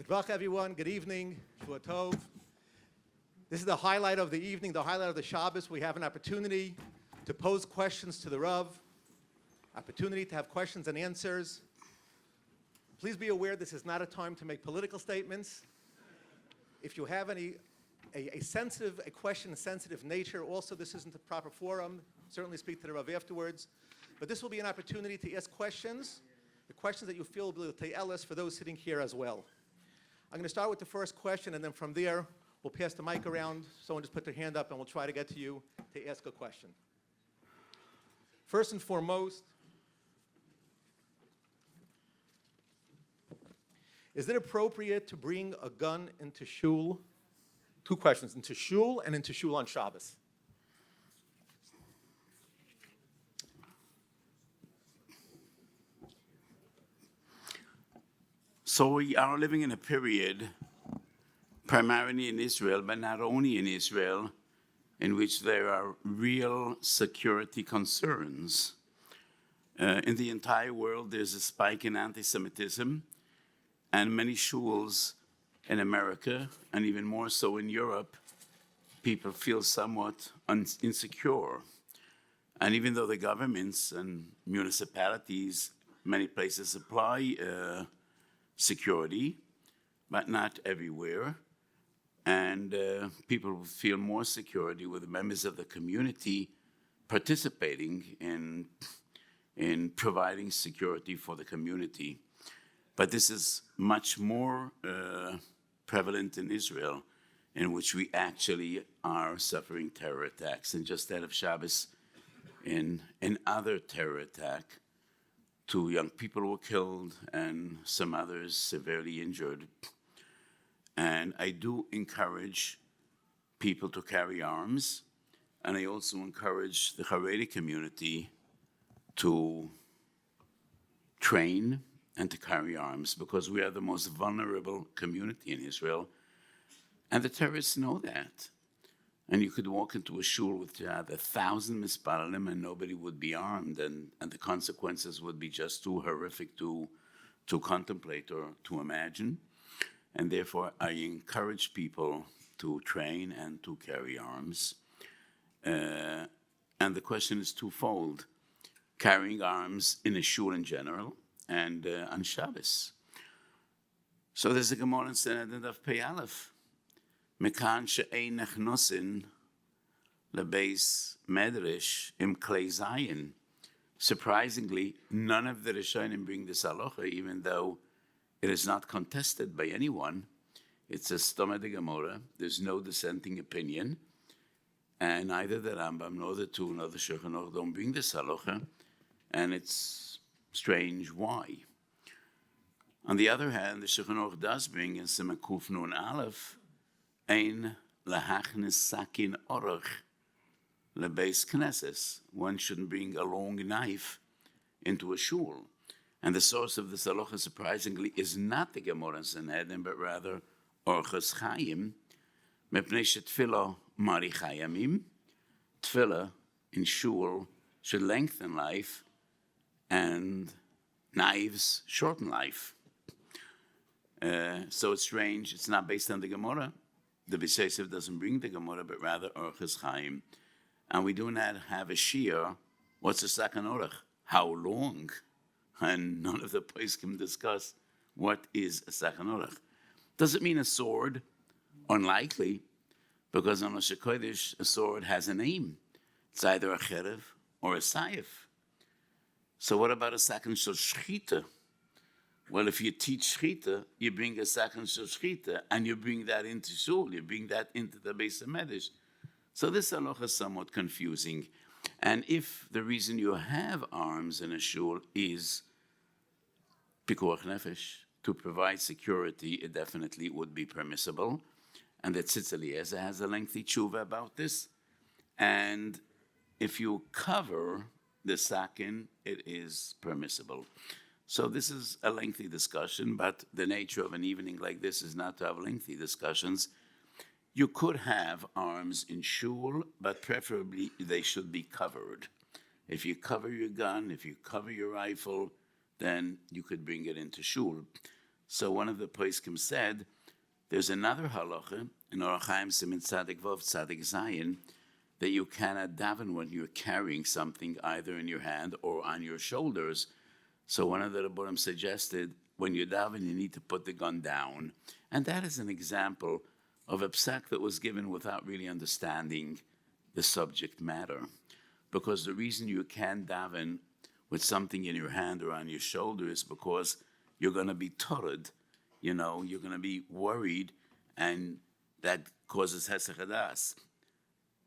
Good luck, everyone. Good evening. Shua Tov. This is the highlight of the evening, the highlight of the Shabbos. We have an opportunity to pose questions to the Rav, opportunity to have questions and answers. Please be aware this is not a time to make political statements. If you have a question of sensitive nature, also this isn't the proper forum. Certainly speak to the Rav afterwards. But this will be an opportunity to ask questions, the questions that you feel will be able to for those sitting here as well. I'm going to start with the first question, and then from there, we'll pass the mic around. Someone just put their hand up, and we'll try to get to you to ask a question. First and foremost, is it appropriate to bring a gun into shul? Two questions, into shul and into shul on Shabbos. So we are living in a period, primarily in Israel, but not only in Israel, in which there are real security concerns. In the entire world, there's a spike in anti-Semitism, and many shuls in America, and even more so in Europe, people feel somewhat insecure. And even though the governments and municipalities, many places supply security, but not everywhere. And people feel more security with members of the community participating in providing security for the community. But this is much more prevalent in Israel, in which we actually are suffering terror attacks. And just that of Shabbos, in another terror attack, 2 young people were killed and some others severely injured. And I do encourage people to carry arms, and I also encourage the Haredi community to train and to carry arms, because we are the most vulnerable community in Israel, and the terrorists know that. And you could walk into a shul with 1,000 mispalalim and nobody would be armed, and the consequences would be just too horrific to contemplate or to imagine. And therefore, I encourage people to train and to carry arms. And the question is twofold: carrying arms in a shul in general, and on Shabbos. So there's a Gemara in Sanhedrin of Pei Aleph. Mekan she'ein nechnosin lebeis medrash im klei zayin. Surprisingly, none of the Rishonim bring this halacha, even though it is not contested by anyone. It's a Stoma de Gemara. There's no dissenting opinion. And neither the Rambam, nor the Tu, nor the Shulchan Aruch don't bring this halacha. And it's strange why. On the other hand, the Shulchan Aruch does bring in Siman Kuf Nun Aleph, ein lahachnis sakin orach lebeis knesses. One shouldn't bring a long knife into a shul. And the source of this halacha, surprisingly, is not the Gemara in Sanhedrin, but rather Orchos Chaim, mepnei shetfila maricha yamim. Tefillah in shul should lengthen life, and knives shorten life. So it's strange. It's not based on the Gemara. The B'Seisef doesn't bring the Gemara, but rather Orchos Chaim. And we do not have a shiur. What's a sakan orach? How long? And none of the poskim discuss what is a sakan orach. Does it mean a sword? Unlikely, because on Rosh Hashanah, a sword has a name. It's either a cherev or a sayef. So what about a sakan shel shchita? Well, if you teach shchita, you bring a sakan shel shchita, and you bring that into shul, you bring that into the Beis HaMedrash. So this halacha is somewhat confusing. And if the reason you have arms in a shul is pikuach nefesh, to provide security, it definitely would be permissible. And the Tzitz Eliezer has a lengthy tshuva about this. And if you cover the sakin, it is permissible. So this is a lengthy discussion, but the nature of an evening like this is not to have lengthy discussions. You could have arms in shul, but preferably they should be covered. If you cover your gun, if you cover your rifle, then you could bring it into shul. So one of the poskim said, there's another halacha in Orach Chaim Simin Tzadik Vov Tzadik Zayin that you cannot daven when you're carrying something either in your hand or on your shoulders. So one of the Rabbanim suggested, when you daven, you need to put the gun down. And that is an example of a psak that was given without really understanding the subject matter. Because the reason you can't daven with something in your hand or on your shoulder is because you're going to be torrid, you're going to be worried, and that causes hesach hadas.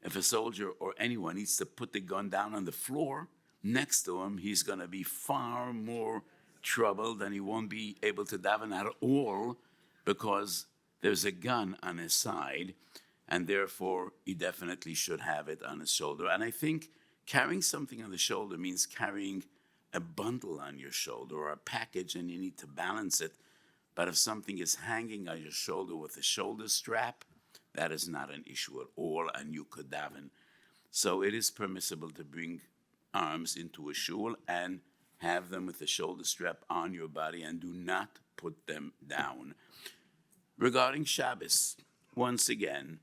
If a soldier or anyone needs to put the gun down on the floor next to him, he's going to be far more troubled and he won't be able to daven at all because there's a gun on his side, and therefore he definitely should have it on his shoulder. And I think carrying something on the shoulder means carrying a bundle on your shoulder or a package, and you need to balance it. But if something is hanging on your shoulder with a shoulder strap, that is not an issue at all, and you could daven. So it is permissible to bring arms into a shul and have them with the shoulder strap on your body and do not put them down. Regarding Shabbos, once again,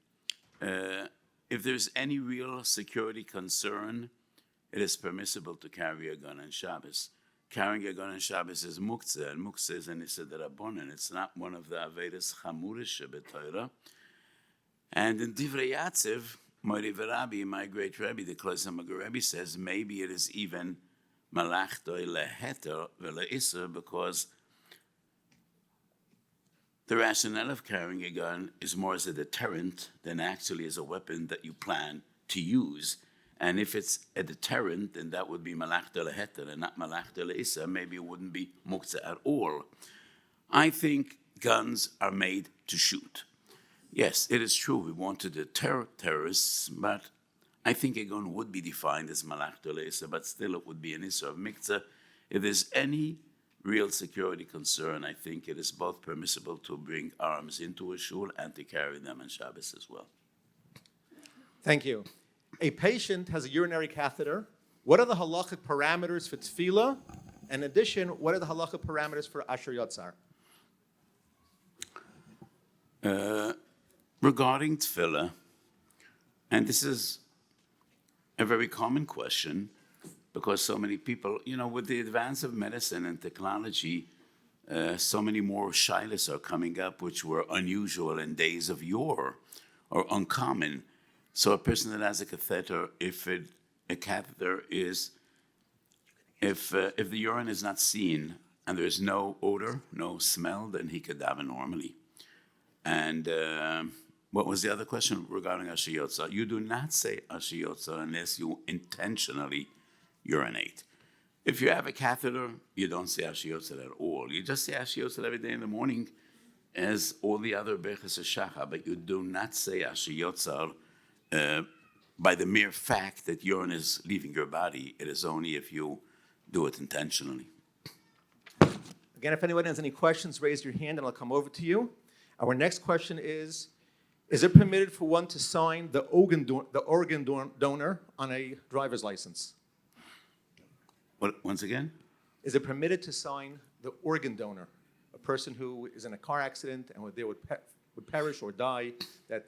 if there's any real security concern, it is permissible to carry a gun on Shabbos. Carrying a gun on Shabbos is muktzeh, and muktzeh is an issa d'rabbanan. It's not one of the avedas chamuris shebetorah. And in Divrei Yatziv, Mori V'Rabbi, my great Rebbe, the Kloiser Rebbe, says maybe it is even malachtoi leheter v'le'isser, because the rationale of carrying a gun is more as a deterrent than actually as a weapon that you plan to use. And if it's a deterrent, then that would be malachtoi leheter and not malachtoi le'isser. Maybe it wouldn't be muktzeh at all. I think guns are made to shoot. Yes, it is true, we want to deter terrorists, but I think a gun would be defined as malachtoi le'isser, but still it would be an issur of miktzeh. If there's any real security concern, I think it is both permissible to bring arms into a shul and to carry them on Shabbos as well. Thank you. A patient has a urinary catheter. What are the halachic parameters for tefillah? In addition, what are the halachic parameters for asher yotzar? Regarding tefillah, and this is a very common question because so many people, with the advance of medicine and technology, so many more shilas are coming up which were unusual in days of yore or uncommon. So a person that has a catheter, if the urine is not seen and there is no odor, no smell, then he could daven normally. And what was the other question regarding asher yotzar? You do not say asher yotzar unless you intentionally urinate. If you have a catheter, you don't say asher yotzar at all. You just say asher yotzar every day in the morning as all the other berachos shachar, but you do not say asher yotzar by the mere fact that urine is leaving your body. It is only if you do it intentionally. Again, if anyone has any questions, raise your hand and I'll come over to you. Our next question is it permitted for one to sign the organ donor on a driver's license? What, once again? Is it permitted to sign the organ donor, a person who is in a car accident and they would perish or die, that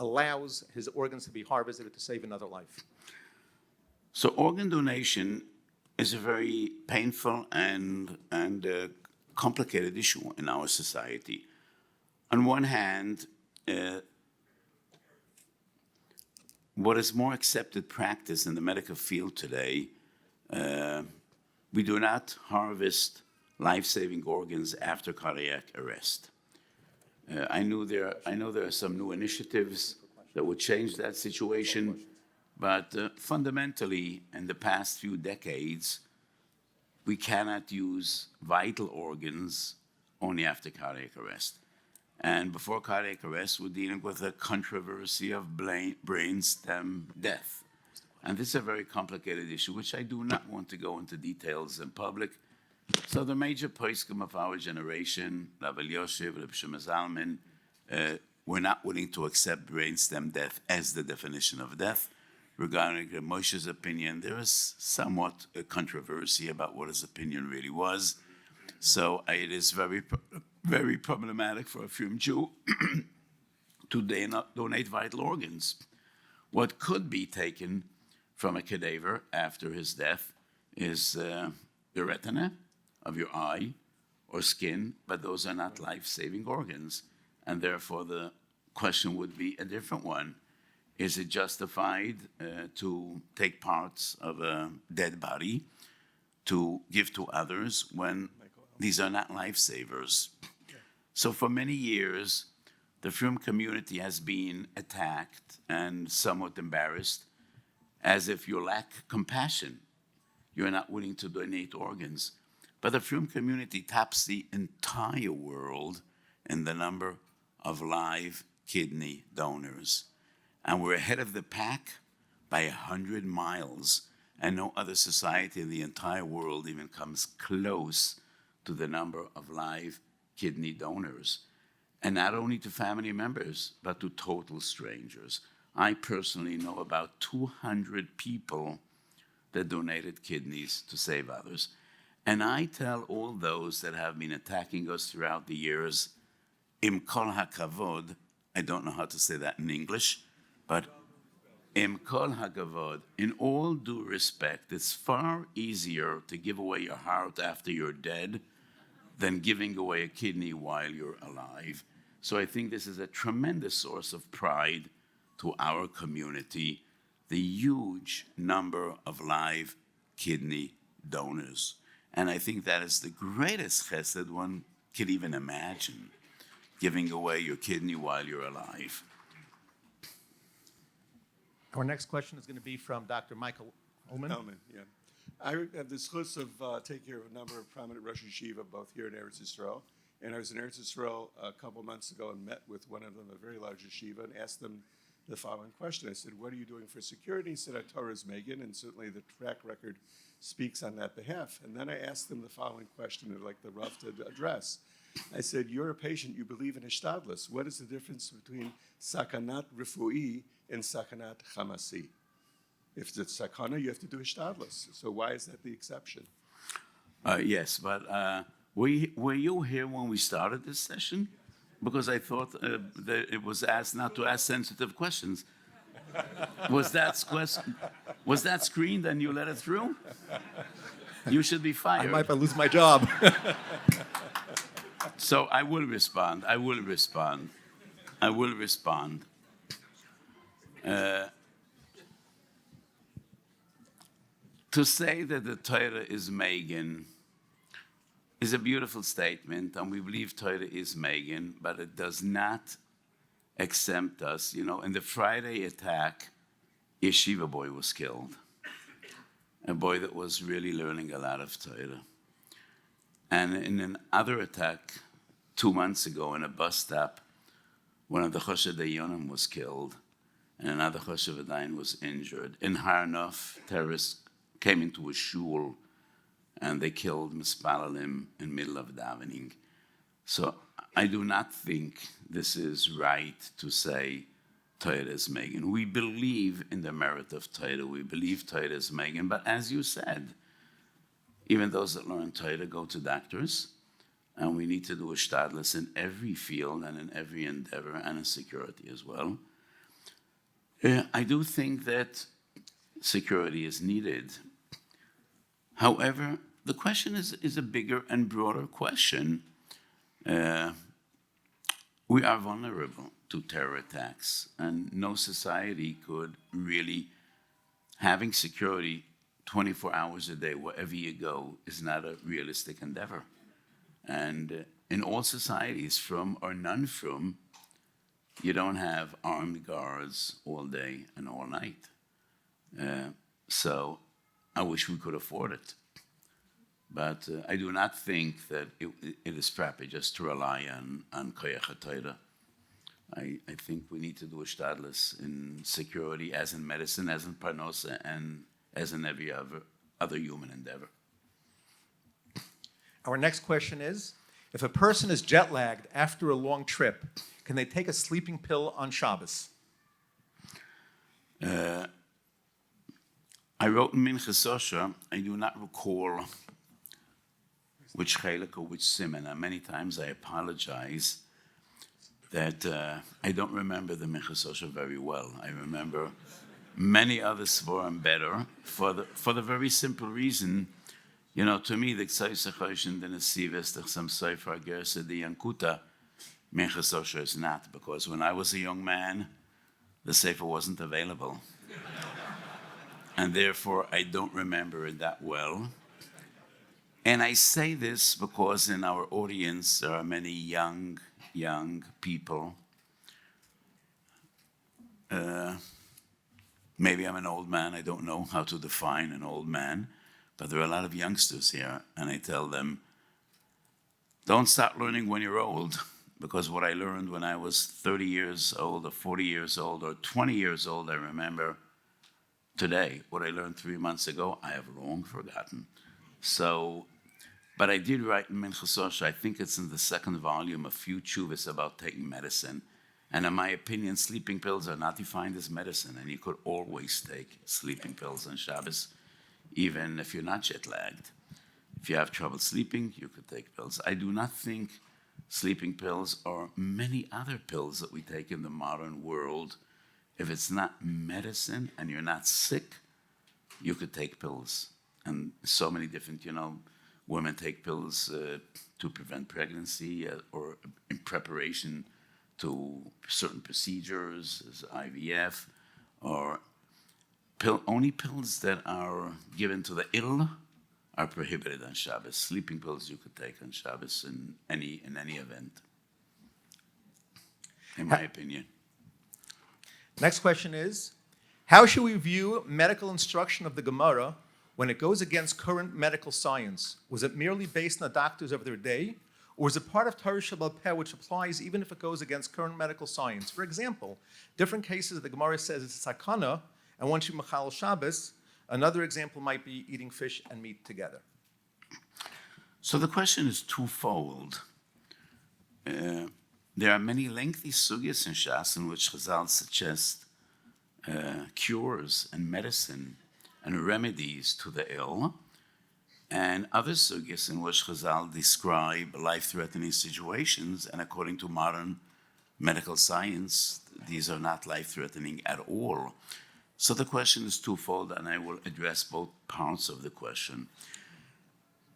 allows his organs to be harvested to save another life? So organ donation is a very painful and complicated issue in our society. On one hand, what is more accepted practice in the medical field today, we do not harvest life-saving organs after cardiac arrest. I know there are some new initiatives that would change that situation, but fundamentally, in the past few decades, we cannot use vital organs only after cardiac arrest. And before cardiac arrest, we're dealing with a controversy of brain stem death. And this is a very complicated issue, which I do not want to go into details in public. So the major poskim of our generation, Rav Elyashiv, Rav Shimon Zalman, were not willing to accept brain stem death as the definition of death. Regarding Moshe's opinion, there is somewhat a controversy about what his opinion really was. So it is very very problematic for a Frum Jew to donate vital organs. What could be taken from a cadaver after his death is the retina of your eye or skin, but those are not life-saving organs. And therefore, the question would be a different one. Is it justified to take parts of a dead body to give to others when these are not lifesavers? So for many years, the Frum community has been attacked and somewhat embarrassed, as if you lack compassion. You're not willing to donate organs. But the Frum community tops the entire world in the number of live kidney donors. And we're ahead of the pack by 100 miles. And no other society in the entire world even comes close to the number of live kidney donors. And not only to family members, but to total strangers. I personally know about 200 people that donated kidneys to save others. And I tell all those that have been attacking us throughout the years, im kol hakavod, I don't know how to say that in English, but im kol hakavod, in all due respect, it's far easier to give away your heart after you're dead than giving away a kidney while you're alive. So I think this is a tremendous source of pride to our community, the huge number of live kidney donors. And I think that is the greatest chesed one could even imagine, giving away your kidney while you're alive. Our next question is going to be from Dr. Michael Ullman. Yeah. I have the schluss of taking care of a number of prominent Rosh Yeshiva, both here in Eretz Yisrael. And I was in Eretz Yisrael a couple months ago and met with one of them, a very large yeshiva, and asked them the following question. I said, what are you doing for security? He said, Torah's Megan, and certainly the track record speaks on that behalf. And then I asked them the following question, I'd like the Rav to address. I said, you're a patient, you believe in Hishtadlus. What is the difference between sakanat refu'i and sakanat chamasi? If it's sakana, you have to do Hishtadlus. So why is that the exception? Yes, but were you here when we started this session? Because I thought that it was asked not to ask sensitive questions. Was that screened and you let it through? You should be fired. I might lose my job. So I will respond. To say that the Torah is Megan is a beautiful statement, and we believe Torah is Megan, but it does not exempt us. You know, in the Friday attack, a yeshiva boy was killed, a boy that was really learning a lot of Torah. And in another attack 2 months ago in a bus stop, one of the Choshed Dayanim was killed, and another Choshed Dayan was injured. In Har Nof, terrorists came into a shul, and they killed Mispalalim in the middle of davening. So I do not think this is right to say Torah is Megan. We believe in the merit of Torah. We believe Torah is Megan. But as you said, even those that learn Torah go to doctors, and we need to do a shtadlis in every field and in every endeavor and in security as well. I do think that security is needed. However, the question is a bigger and broader question. We are vulnerable to terror attacks, and no society could really, having security 24 hours a day, wherever you go, is not a realistic endeavor. And in all societies, Frum or non-Frum, you don't have armed guards all day and all night. So I wish we could afford it. But I do not think that it is proper just to rely on Koyach HaTorah. I think we need to do a shtadlis in security, as in medicine, as in parnosa, and as in every other human endeavor. Our next question is, if a person is jet lagged after a long trip, can they take a sleeping pill on Shabbos? I wrote in Minchas Osher, I do not recall which chelik or which siman. And many times I apologize that I don't remember the Minchas Osher very well. I remember many other Svarim better for the very simple reason, to me, the Ksai Sechoshin, the Nesives, the Chsam Sefer, Gerse, the Yankuta, Minchas Osher is not, because when I was a young man, the Sefer wasn't available. And therefore, I don't remember it that well. And I say this because in our audience, there are many young people. Maybe I'm an old man. I don't know how to define an old man. But there are a lot of youngsters here. And I tell them, don't start learning when you're old. Because what I learned when I was 30 years old or 40 years old or 20 years old, I remember today. What I learned 3 months ago, I have long forgotten. So, but I did write in Minchas Osher, I think it's in the second volume, a few tshuvas about taking medicine. And in my opinion, sleeping pills are not defined as medicine. And you could always take sleeping pills on Shabbos, even if you're not jet lagged. If you have trouble sleeping, you could take pills. I do not think sleeping pills or many other pills that we take in the modern world, if it's not medicine and you're not sick, you could take pills. And so many different, women take pills to prevent pregnancy or in preparation to certain procedures, as IVF, or only pills that are given to the ill are prohibited on Shabbos. Sleeping pills you could take on Shabbos in any event, in my opinion. Next question is, how should we view medical instruction of the Gemara when it goes against current medical science? Was it merely based on the doctors of their day, or is it part of Torah Sheba'al Peh, which applies even if it goes against current medical science? For example, different cases the Gemara says it's sakana, and once you machal Shabbos, another example might be eating fish and meat together. So the question is twofold. There are many lengthy sugyas in Shas in which Chazal suggest cures and medicine and remedies to the ill, and other sugyas in which Chazal describe life-threatening situations, and according to modern medical science, these are not life-threatening at all. So the question is twofold, and I will address both parts of the question.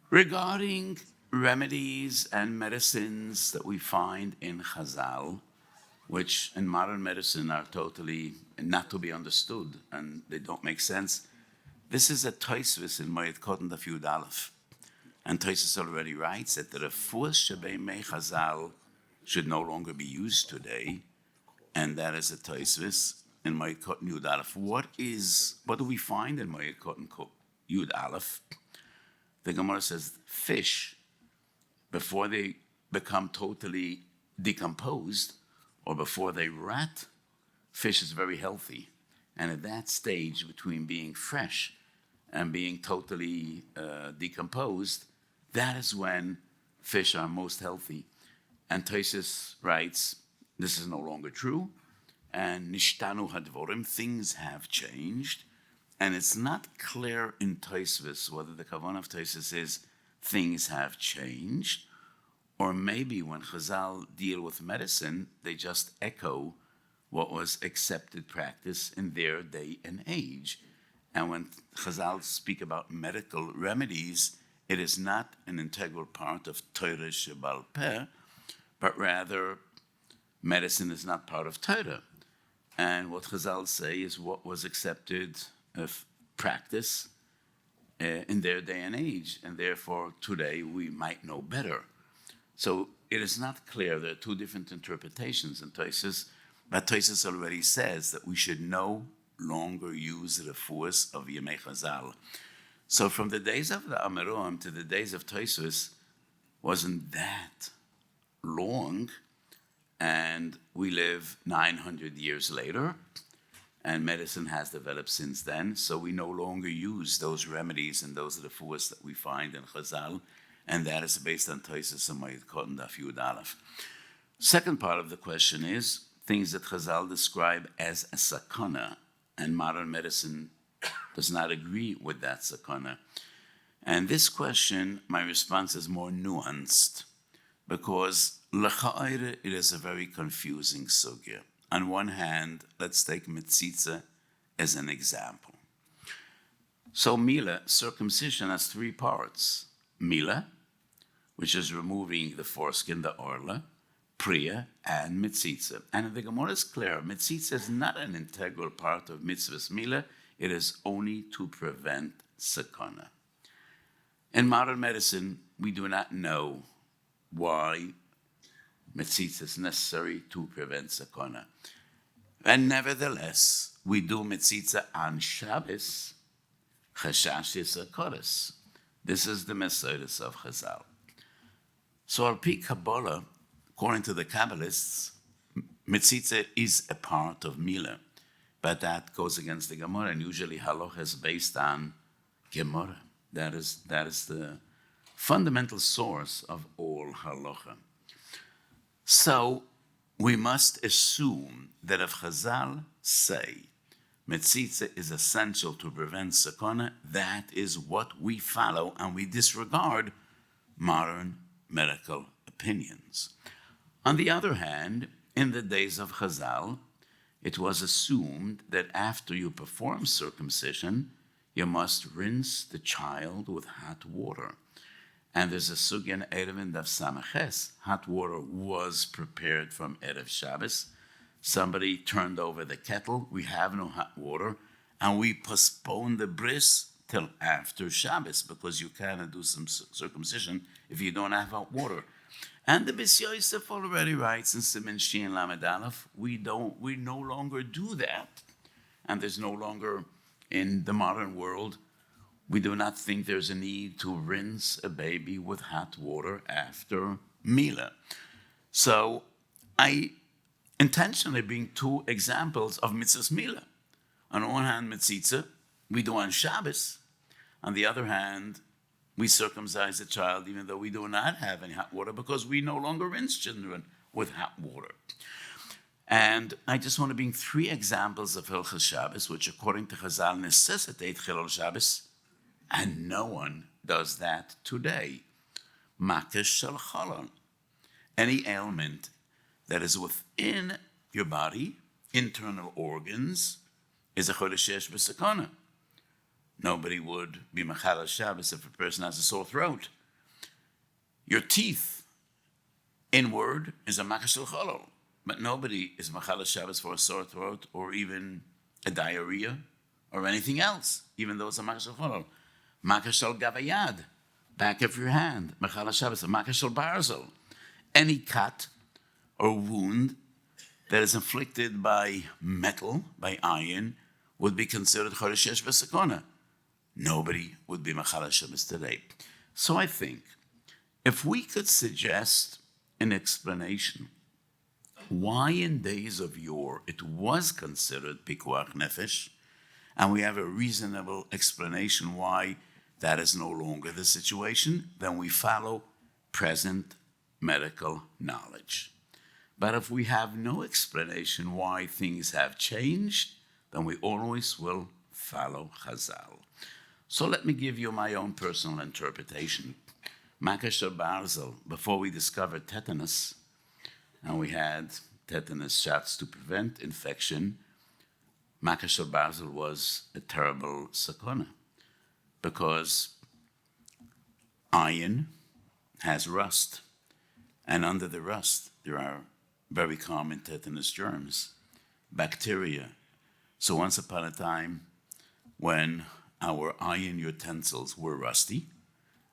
Regarding remedies and medicines that we find in Chazal, which in modern medicine are totally not to be understood, and they don't make sense. This is a Tosfos in Moed Katan Daf Yud Aleph. And Tosfos already writes that the refuah shebeimei Chazal should no longer be used today, and that is a Tosfos in Moed Katan Yud Aleph. What do we find in Moed Katan Yud Aleph? The Gemara says fish, before they become totally decomposed or before they rot, fish is very healthy. And at that stage between being fresh and being totally decomposed, that is when fish are most healthy. And Tosfos writes, this is no longer true. And nishtanu hadvorim, things have changed. And it's not clear in Tosfos whether the kavanah of Tosfos is things have changed, or maybe when Chazal deal with medicine, they just echo what was accepted practice in their day and age. And when Chazal speak about medical remedies, it is not an integral part of Torah Sheba'al Peh, but rather medicine is not part of Torah. And what Chazal say is what was accepted of practice in their day and age, and therefore today we might know better. So it is not clear. There are two different interpretations in Tosfos, but Tosfos already says that we should no longer use the refuahs of Yemei Chazal. So from the days of the Amoraim to the days of Tosfos wasn't that long, and we live 900 years later, and medicine has developed since then, so we no longer use those remedies and those refuahs that we find in Chazal, and that is based on Tosfos and Moed Katan Daf Yud Aleph. Second part of the question is things that Chazal describe as a sakana, and modern medicine does not agree with that sakana. And this question, my response is more nuanced, because l'cha'ire, it is a very confusing sugya. On one hand, let's take mitzitza as an example. So mila, circumcision, has three parts. Mila, which is removing the foreskin, the orla, priya, and mitzitza. And the Gemara is clear, mitzitza is not an integral part of mitzvahs mila, it is only to prevent sakana. In modern medicine, we do not know why mitzitza is necessary to prevent sakana. And nevertheless, we do mitzitza on Shabbos, chashash sakoros. This is the Mesodas of Chazal. So al pi Kabbalah, according to the Kabbalists, mitzitza is a part of Mila, but that goes against the Gemara, and usually halacha is based on Gemara. That is the fundamental source of all halacha. So we must assume that if Chazal say mitzitza is essential to prevent sakana, that is what we follow, and we disregard modern medical opinions. On the other hand, in the days of Chazal, it was assumed that after you perform circumcision, you must rinse the child with hot water. And there's a sugya in Erevin Daf Samaches. Hot water was prepared from Erev Shabbos. Somebody turned over the kettle. We have no hot water. And we postponed the bris till after Shabbos, because you cannot do some circumcision if you don't have hot water. And the Bis Yosef already writes in Siman Shin Lamed Aleph, we no longer do that. And there's no longer, in the modern world, we do not think there's a need to rinse a baby with hot water after Mila. So I intentionally bring two examples of mitzvahs Mila. On one hand, mitzitza, we do on Shabbos. On the other hand, we circumcise a child even though we do not have any hot water, because we no longer rinse children with hot water. And I just want to bring three examples of Hilchos Shabbos, which according to Chazal necessitate Chilul Shabbos, and no one does that today. Makesh shel cholon. Any ailment that is within your body, internal organs, is a chodesh yesh b'sakana. Nobody would be machal Shabbos if a person has a sore throat. Your teeth, inward, is a makesh shel cholon. But nobody is machal Shabbos for a sore throat or even a diarrhea or anything else, even though it's a makesh shel cholon. Makesh shel gavayad, back of your hand, machal Shabbos, makesh shel barzel. Any cut or wound that is inflicted by metal, by iron, would be considered chodesh yesh b'sakana. Nobody would be machal Shabbos today. So I think if we could suggest an explanation why in days of yore it was considered pikuach nefesh, and we have a reasonable explanation why that is no longer the situation, then we follow present medical knowledge. But if we have no explanation why things have changed, then we always will follow Chazal. So let me give you my own personal interpretation. Makesh shel barzel, before we discovered tetanus, and we had tetanus shots to prevent infection, makesh shel barzel was a terrible sakana, because iron has rust, and under the rust there are very common tetanus germs, bacteria. So once upon a time, when our iron utensils were rusty,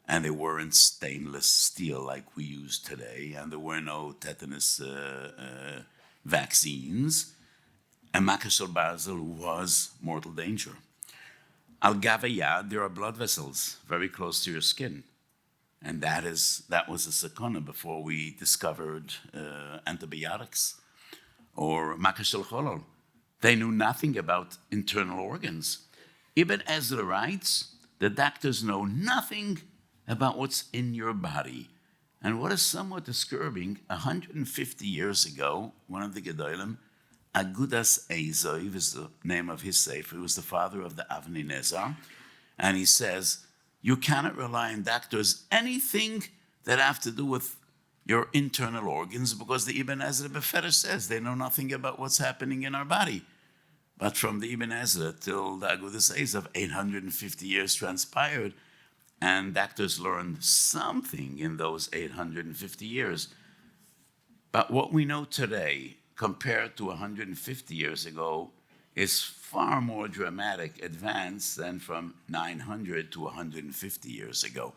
and they weren't stainless steel like we use today, and there were no tetanus vaccines, and makesh shel barzel was mortal danger. Al gavayad, there are blood vessels very close to your skin, and that was a sakana before we discovered antibiotics. Or makesh shel cholol, they knew nothing about internal organs. Ibn Ezra writes, the doctors know nothing about what's in your body. And what is somewhat disturbing, 150 years ago, one of the Gedolim, Agudas Eizov is the name of his sefer, he was the father of the Avnei Nezer, and he says, you cannot rely on doctors anything that have to do with your internal organs, because the Ibn Ezra Beferish says they know nothing about what's happening in our body. But from the Ibn Ezra till the Agudas of 850 years transpired, and doctors learned something in those 850 years. But what we know today, compared to 150 years ago, is far more dramatic advance than from 900 to 150 years ago.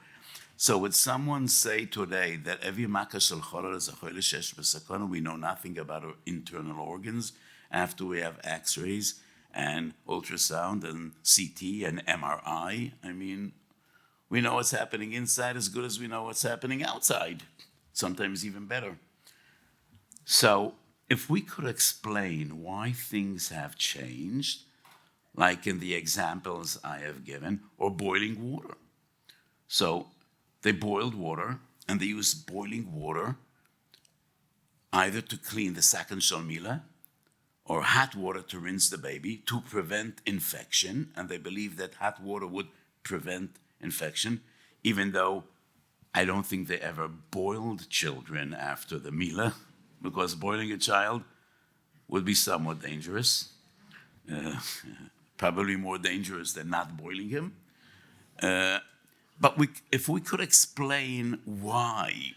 So would someone say today that every makkah shel choler is a choler shesh b'sakana? We know nothing about our internal organs after we have X-rays and ultrasound and CT and MRI. I mean, we know what's happening inside as good as we know what's happening outside, sometimes even better. So if we could explain why things have changed, like in the examples I have given, or boiling water. So they boiled water, and they used boiling water either to clean the sakan shalmila or hot water to rinse the baby to prevent infection, and they believed that hot water would prevent infection, even though I don't think they ever boiled children after the Mila, because boiling a child would be somewhat dangerous, probably more dangerous than not boiling him. But if we could explain why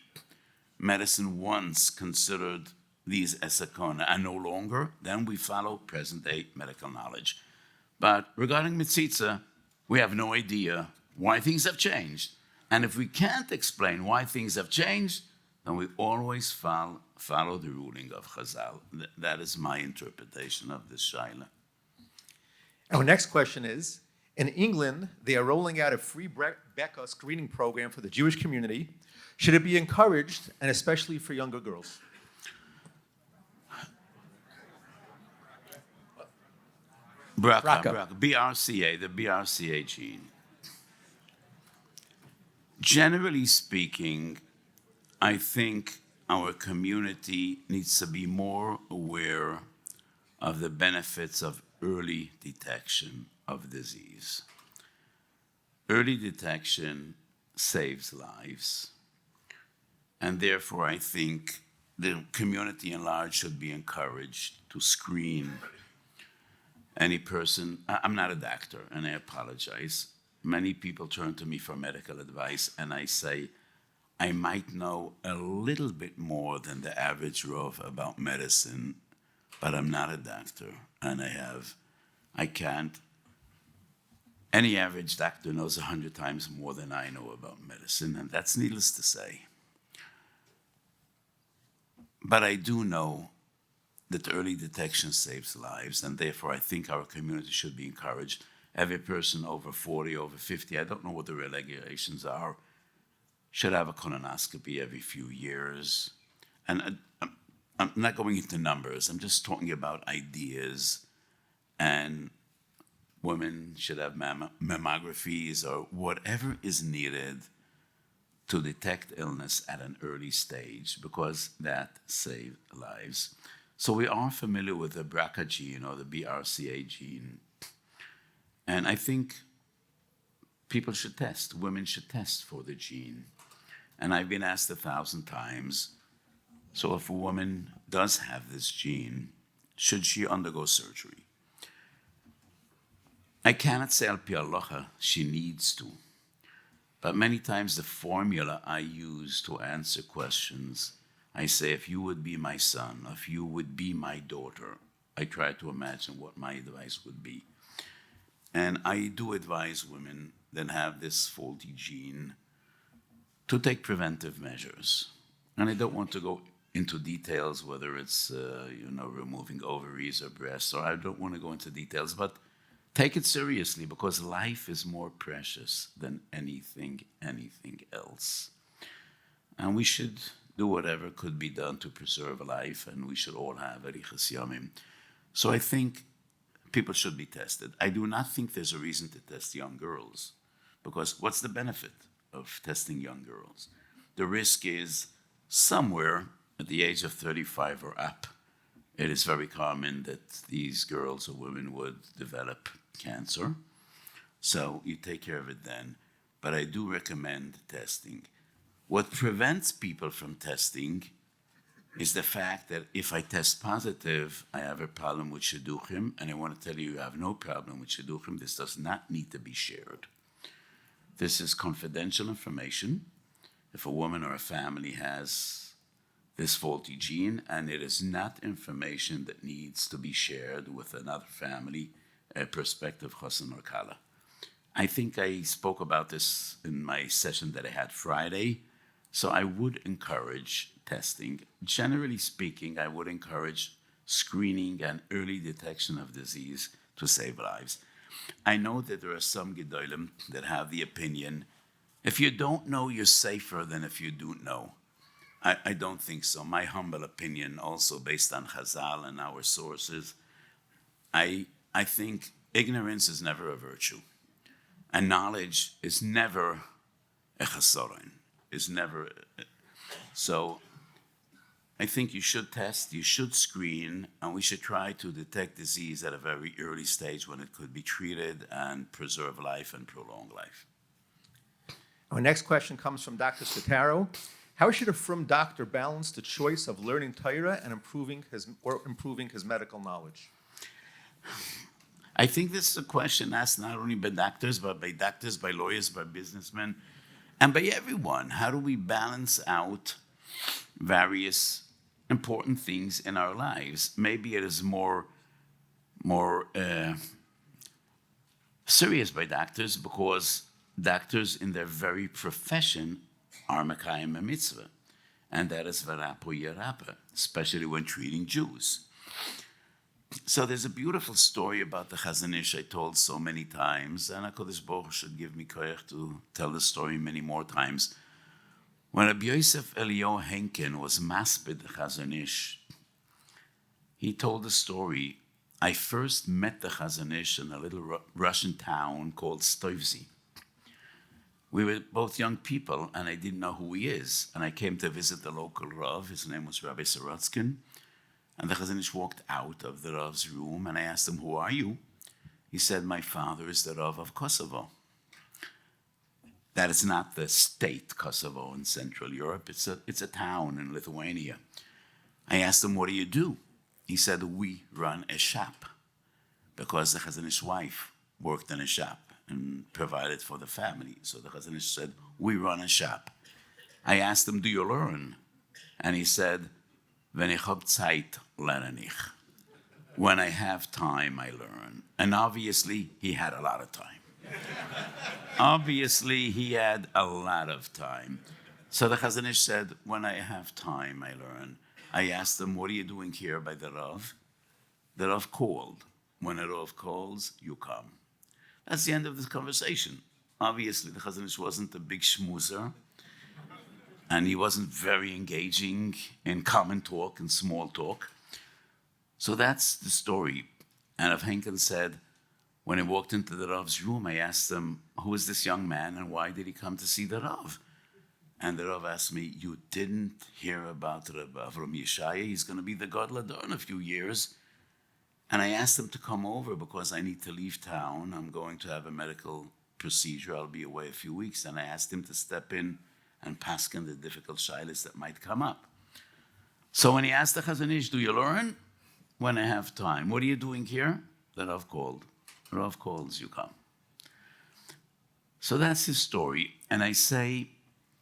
medicine once considered these esakona and no longer, then we follow present-day medical knowledge. But regarding mitzitza, we have no idea why things have changed. And if we can't explain why things have changed, then we always follow the ruling of Chazal. That is my interpretation of this shaila. Our next question is, in England, they are rolling out a free BRCA screening program for the Jewish community. Should it be encouraged, and especially for younger girls? BRCA, BRCA, the BRCA gene. Generally speaking, I think our community needs to be more aware of the benefits of early detection of disease. Early detection saves lives, and therefore I think the community at large should be encouraged to screen any person. I'm not a doctor, and I apologize. Many people turn to me for medical advice, and I say, I might know a little bit more than the average Rov about medicine, but I'm not a doctor, and I can't. Any average doctor knows 100 times more than I know about medicine, and that's needless to say. But I do know that early detection saves lives, and therefore I think our community should be encouraged. Every person over 40, over 50, I don't know what the regulations are, should have a colonoscopy every few years. And I'm not going into numbers, I'm just talking about ideas. And women should have mammographies or whatever is needed to detect illness at an early stage, because that saves lives. So we are familiar with the BRCA gene or the BRCA gene. And I think people should test, women should test for the gene. And I've been asked 1,000 times, so if a woman does have this gene, should she undergo surgery? I cannot say al pi halacha she needs to, but many times the formula I use to answer questions, I say, if you would be my son, if you would be my daughter, I try to imagine what my advice would be. And I do advise women that have this faulty gene to take preventive measures. And I don't want to go into details whether it's removing ovaries or breasts, or I don't want to go into details, but take it seriously, because life is more precious than anything else. And we should do whatever could be done to preserve life, and we should all have arichas yamim. So I think people should be tested. I do not think there's a reason to test young girls, because what's the benefit of testing young girls? The risk is somewhere at the age of 35 or up, it is very common that these girls or women would develop cancer. So you take care of it then. but I do recommend testing. What prevents people from testing is the fact that if I test positive, I have a problem with shidduchim, and I want to tell you, you have no problem with shidduchim. This does not need to be shared. This is confidential information. If a woman or a family has this faulty gene, and it is not information that needs to be shared with another family, a prospective chassan or kala. I think I spoke about this in my session that I had Friday, so I would encourage testing. Generally speaking, I would encourage screening and early detection of disease to save lives. I know that there are some gedolim that have the opinion, if you don't know, you're safer than if you do know. I don't think so. My humble opinion, also based on Chazal and our sources, I think ignorance is never a virtue. And knowledge is never a chasaron, is never. So I think you should test, you should screen, and we should try to detect disease at a very early stage when it could be treated and preserve life and prolong life. Our next question comes from Dr. Spataro. How should a frum doctor balance the choice of learning Torah and improving his medical knowledge? I think this is a question asked not only by doctors, by lawyers, by businessmen, and by everyone. How do we balance out various important things in our lives? Maybe it is more serious by doctors because doctors in their very profession are Mekayim a mitzvah, and that is v'rapo yerapa, especially when treating Jews. So there's a beautiful story about the Chazon Ish I told so many times, and HaKadosh Baruch Hu should give me koyach to tell the story many more times. When Rabbi Yosef Eliyahu Henkin was maspid the Chazon Ish, he told the story. I first met the Chazon Ish in a little Russian town called Stovzi. We were both young people, and I didn't know who he is. And I came to visit the local Rav. His name was Rabbi Sorotskin. And the Chazon Ish walked out of the Rav's room, and I asked him, who are you? He said, my father is the Rav of Kosovo. That is not the state Kosovo in Central Europe. It's a town in Lithuania. I asked him, what do you do? He said, we run a shop, because the Chazon Ish's wife worked in a shop and provided for the family. So the Chazon Ish said, we run a shop. I asked him, do you learn? And he said, wenn ich hab Zeit, lerne ich. When I have time, I learn. And obviously, he had a lot of time. Obviously, he had a lot of time. So the Chazon Ish said, when I have time, I learn. I asked him, what are you doing here by the Rav? The Rav called. When a Rav calls, you come. That's the end of this conversation. Obviously, the Chazon Ish wasn't a big schmoozer, and he wasn't very engaging in common talk and small talk. So that's the story. And Rav Henkin said, when I walked into the Rav's room, I asked him, who is this young man and why did he come to see the Rav? And the Rav asked me, you didn't hear about Rav Avram Yeshaya? He's going to be the Gadol Hador in a few years. And I asked him to come over because I need to leave town. I'm going to have a medical procedure. I'll be away a few weeks. And I asked him to step in and paskin the difficult shilas that might come up. So when he asked the Chazon Ish, do you learn? When I have time. What are you doing here? The Rav called. The Rav calls, you come. So that's his story. And I say,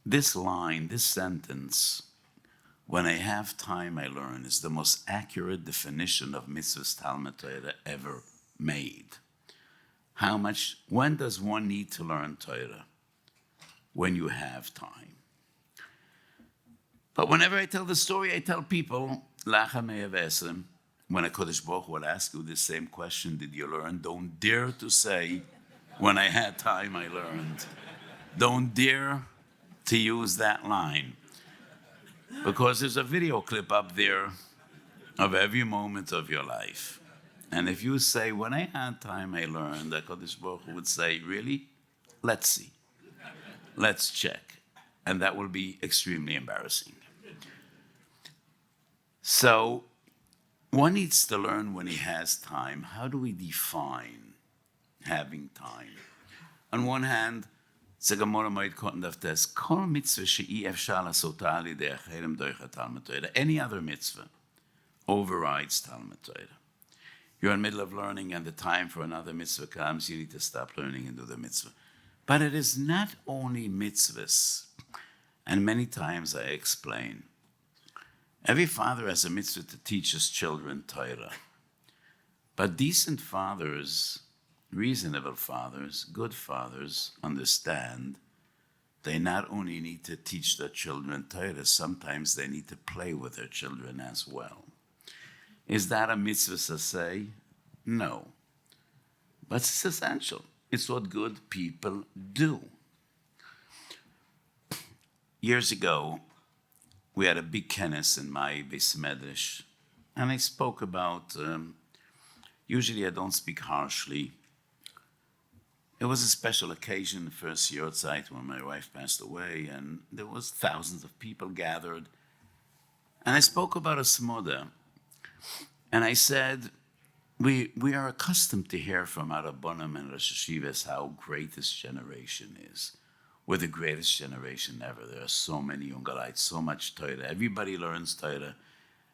this line, this sentence, when I have time, I learn, is the most accurate definition of mitzvahs Talmud Torah ever made. When does one need to learn Torah? When you have time. But whenever I tell the story, I tell people, when a Kodesh Baruch Hu will ask you the same question, did you learn? Don't dare to say, when I had time, I learned. Don't dare to use that line. Because there's a video clip up there of every moment of your life. And if you say, when I had time, I learned, the Kodesh Baruch Hu would say, really? Let's see. Let's check. And that will be extremely embarrassing. So, one needs to learn when he has time. How do we define having time? On one hand, זה גמור המועד קוטן דפטס, כל מצווה שאי אפשר לעשותה על ידי החלם דרך התלמוד תורה. Any other mitzvah overrides Talmud Torah. You're in the middle of learning and the time for another mitzvah comes, you need to stop learning and do the mitzvah. But it is not only mitzvahs. And many times I explain, every father has a mitzvah to teach his children Torah. But decent fathers, reasonable fathers, good fathers understand they not only need to teach their children Torah, sometimes they need to play with their children as well. Is that a mitzvah to say? No. But it's essential. It's what good people do. Years ago, we had a big kenes in my Weiss Medrash, and I spoke about, usually I don't speak harshly. It was a special occasion, the first year outside when my wife passed away, and there was thousands of people gathered. And I spoke about a smoda, and I said, we are accustomed to hear from our Rabbanim and Rosh Hashivas how great this generation is. We're the greatest generation ever. There are so many Yungalites, so much Torah. Everybody learns Torah.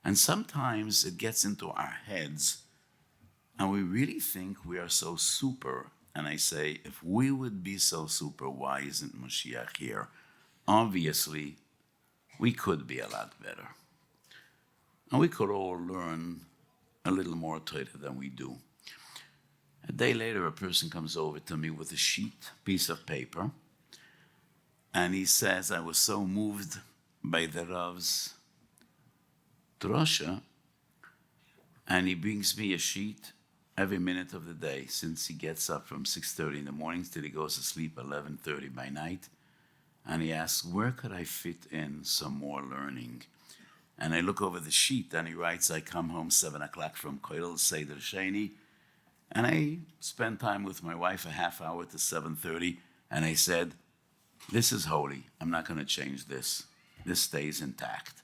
And sometimes it gets into our heads, and we really think we are so super. And I say, if we would be so super, why isn't Mashiach here? Obviously, we could be a lot better. And we could all learn a little more Torah than we do. A day later, a person comes over to me with a sheet, piece of paper, and he says, I was so moved by the Rav's drasha, and he brings me a sheet every minute of the day since he gets up from 6:30 in the mornings till he goes to sleep 11:30 by night. And he asks, where could I fit in some more learning? And I look over the sheet and he writes, I come home 7 o'clock from Koil Seder Sheni, and I spend time with my wife a half hour to 7:30, and I said, this is holy. I'm not going to change this. This stays intact.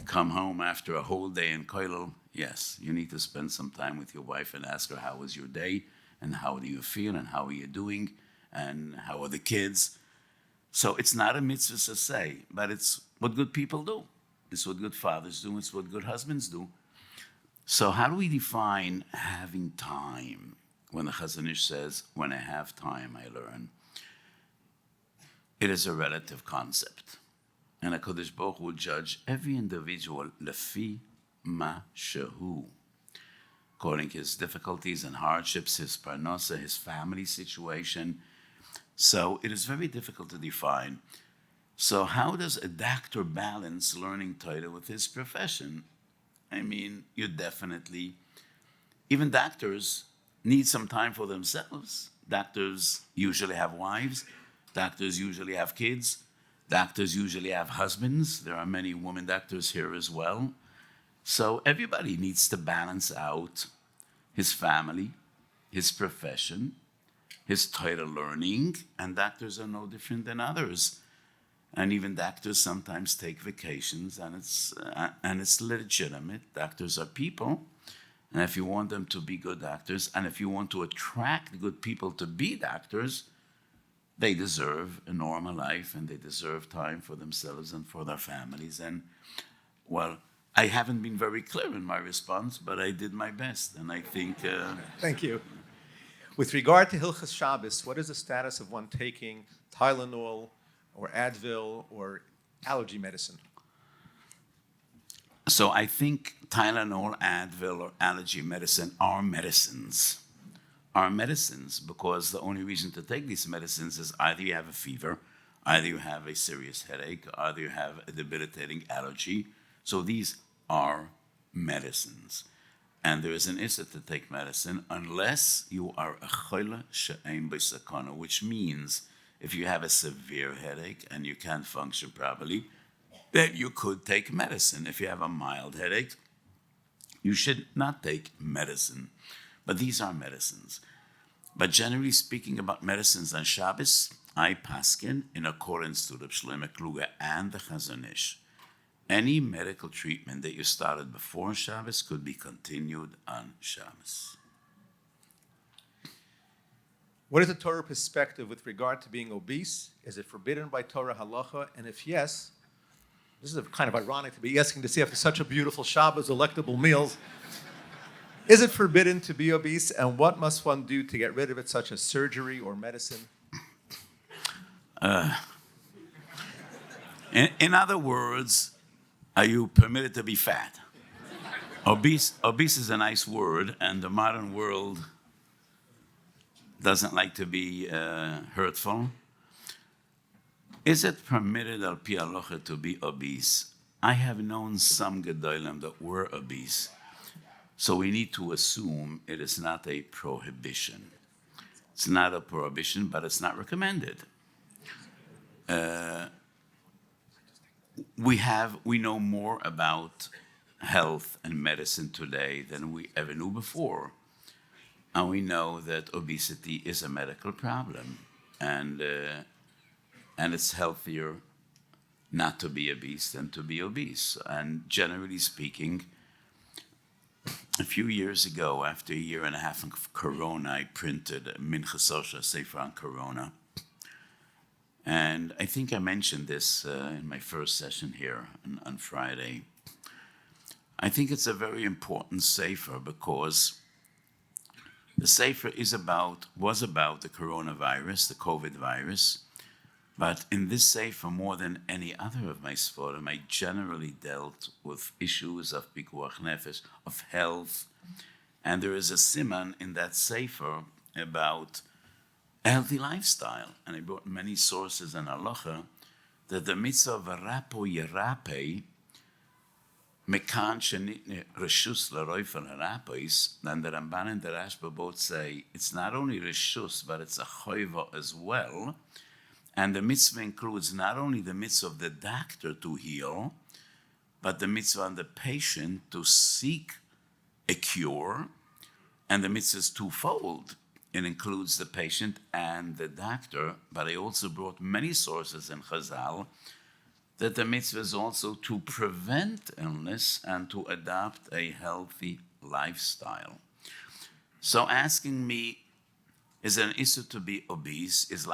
Come home after a whole day in Koilel, yes, you need to spend some time with your wife and ask her, how was your day? And how do you feel? And how are you doing? And how are the kids? So it's not a mitzvah to say, but it's what good people do. It's what good fathers do. It's what good husbands do. So how do we define having time? When the Chazon Ish says, when I have time, I learn. It is a relative concept. And HaKadosh Baruch Hu will judge every individual lefi ma shehu, according to his difficulties and hardships, his parnasa, his family situation. So it is very difficult to define. So how does a doctor balance learning Torah with his profession? I mean, you definitely, even doctors need some time for themselves. Doctors usually have wives. Doctors usually have kids. Doctors usually have husbands. There are many women doctors here as well. So everybody needs to balance out his family, his profession, his Torah learning, and doctors are no different than others. And even doctors sometimes take vacations, and it's legitimate. Doctors are people, and if you want them to be good doctors, and if you want to attract good people to be doctors, they deserve a normal life, and they deserve time for themselves and for their families. And, well, I haven't been very clear in my response, but I did my best, and I think... Thank you. With regard to Hilchas Shabbos, what is the status of one taking Tylenol or Advil or allergy medicine? So I think Tylenol, Advil, or allergy medicine are medicines. Are medicines because the only reason to take these medicines is either you have a fever, either you have a serious headache, either you have a debilitating allergy. So these are medicines. And there is an issue to take medicine unless you are a chole she'ein b'sakana, which means if you have a severe headache and you can't function properly, then you could take medicine. If you have a mild headache, you should not take medicine. But these are medicines. But generally speaking about medicines on Shabbos, I paskin in accordance to the Shlomo Kluger and the Chazon Ish. Any medical treatment that you started before Shabbos could be continued on Shabbos. What is the Torah perspective with regard to being obese? Is it forbidden by Torah halacha? And if yes, this is kind of ironic to be asking to see after such a beautiful Shabbos, delectable meals. Is it forbidden to be obese? And what must one do to get rid of it, such as surgery or medicine? In other words, are you permitted to be fat? Obese is a nice word, and the modern world doesn't like to be hurtful. Is it permitted al pi halacha to be obese? I have known some gedolim that were obese, so we need to assume it is not a prohibition. It's not a prohibition, but it's not recommended. We know more about health and medicine today than we ever knew before. And we know that obesity is a medical problem, and it's healthier not to be obese than to be obese. And generally speaking, a few years ago, after a year and a half of Corona, I printed a Minchas Osha Sefer on Corona. And I think I mentioned this in my first session here on Friday. I think it's a very important sefer because the sefer was about the coronavirus, the COVID virus, but in this sefer, more than any other of my seforim, I generally dealt with issues of pikuach nefesh, of health, and there is a siman in that sefer about a healthy lifestyle. And I brought many sources in halacha that the mitzvah of rapo yerape mekan shenitne reshus laroifel harapos, and the Ramban and the Rashba both say it's not only reshus, but it's a choiva as well. And the mitzvah includes not only the mitzvah of the doctor to heal, but the mitzvah on the patient to seek a cure. And the mitzvah is twofold. It includes the patient and the doctor, but I also brought many sources in Chazal that the mitzvah is also to prevent illness and to adopt a healthy lifestyle. So asking me, is it an issue to be obese, is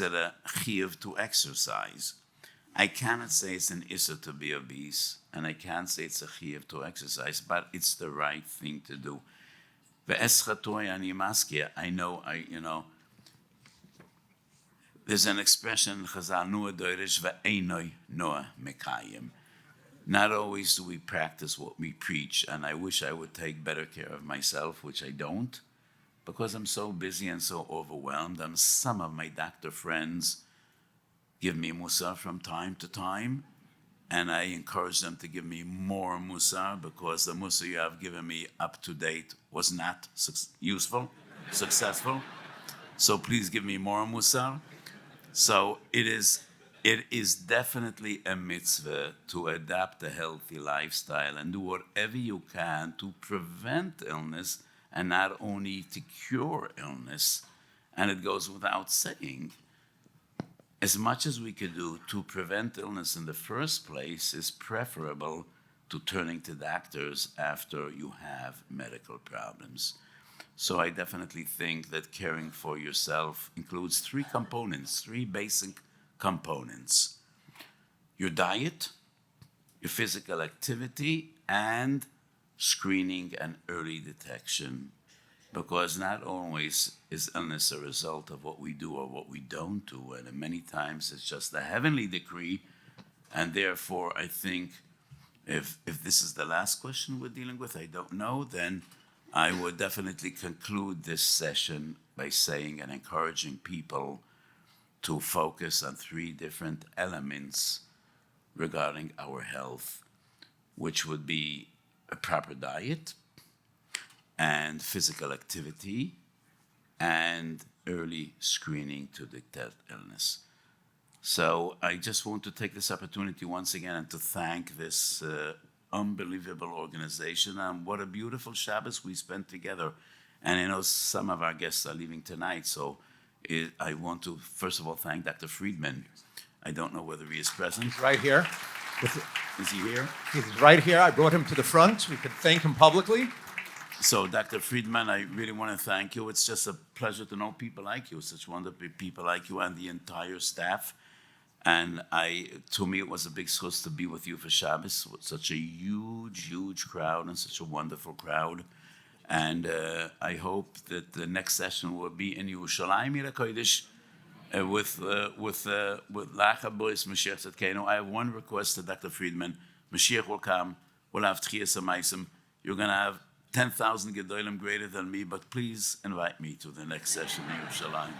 it a chiyuv to exercise? I cannot say it's an issue to be obese, and I can't say it's a chiyuv to exercise, but it's the right thing to do. I know, there's an expression in Chazal, Nuah doirish ve'einoi noah mekayim. Not always do we practice what we preach, and I wish I would take better care of myself, which I don't, because I'm so busy and so overwhelmed. And some of my doctor friends give me musar from time to time, and I encourage them to give me more musar, because the musar you have given me up to date was not successful. So please give me more musar. So it is definitely a mitzvah to adapt a healthy lifestyle and do whatever you can to prevent illness and not only to cure illness. And it goes without saying, as much as we could do to prevent illness in the first place is preferable to turning to doctors after you have medical problems. So I definitely think that caring for yourself includes three basic components. Your diet, your physical activity, and screening and early detection. Because not always is illness a result of what we do or what we don't do, and many times it's just a heavenly decree. And therefore, I think if this is the last question we're dealing with, I don't know, then I would definitely conclude this session by saying and encouraging people to focus on three different elements regarding our health, which would be a proper diet and physical activity and early screening to detect illness. So I just want to take this opportunity once again and to thank this unbelievable organization, and what a beautiful Shabbos we spent together. And I know some of our guests are leaving tonight, so I want to first of all thank Dr. Friedman. I don't know whether he is present. He's right here. Is he here? He's right here. I brought him to the front. We could thank him publicly. So, Dr. Friedman, I really want to thank you. It's just a pleasure to know people like you, such wonderful people like you and the entire staff. And to me, it was a big source to be with you for Shabbos, with such a huge, huge crowd and such a wonderful crowd. And I hope that the next session will be in Yerushalayim, Kodesh, with Lacha Bois Mashiach Tzedkenu. I have one request to Dr. Friedman. Mashiach will come. We'll have Tchias HaMaisim. You're going to have 10,000 Gedolim greater than me, but please invite me to the next session in Yerushalayim.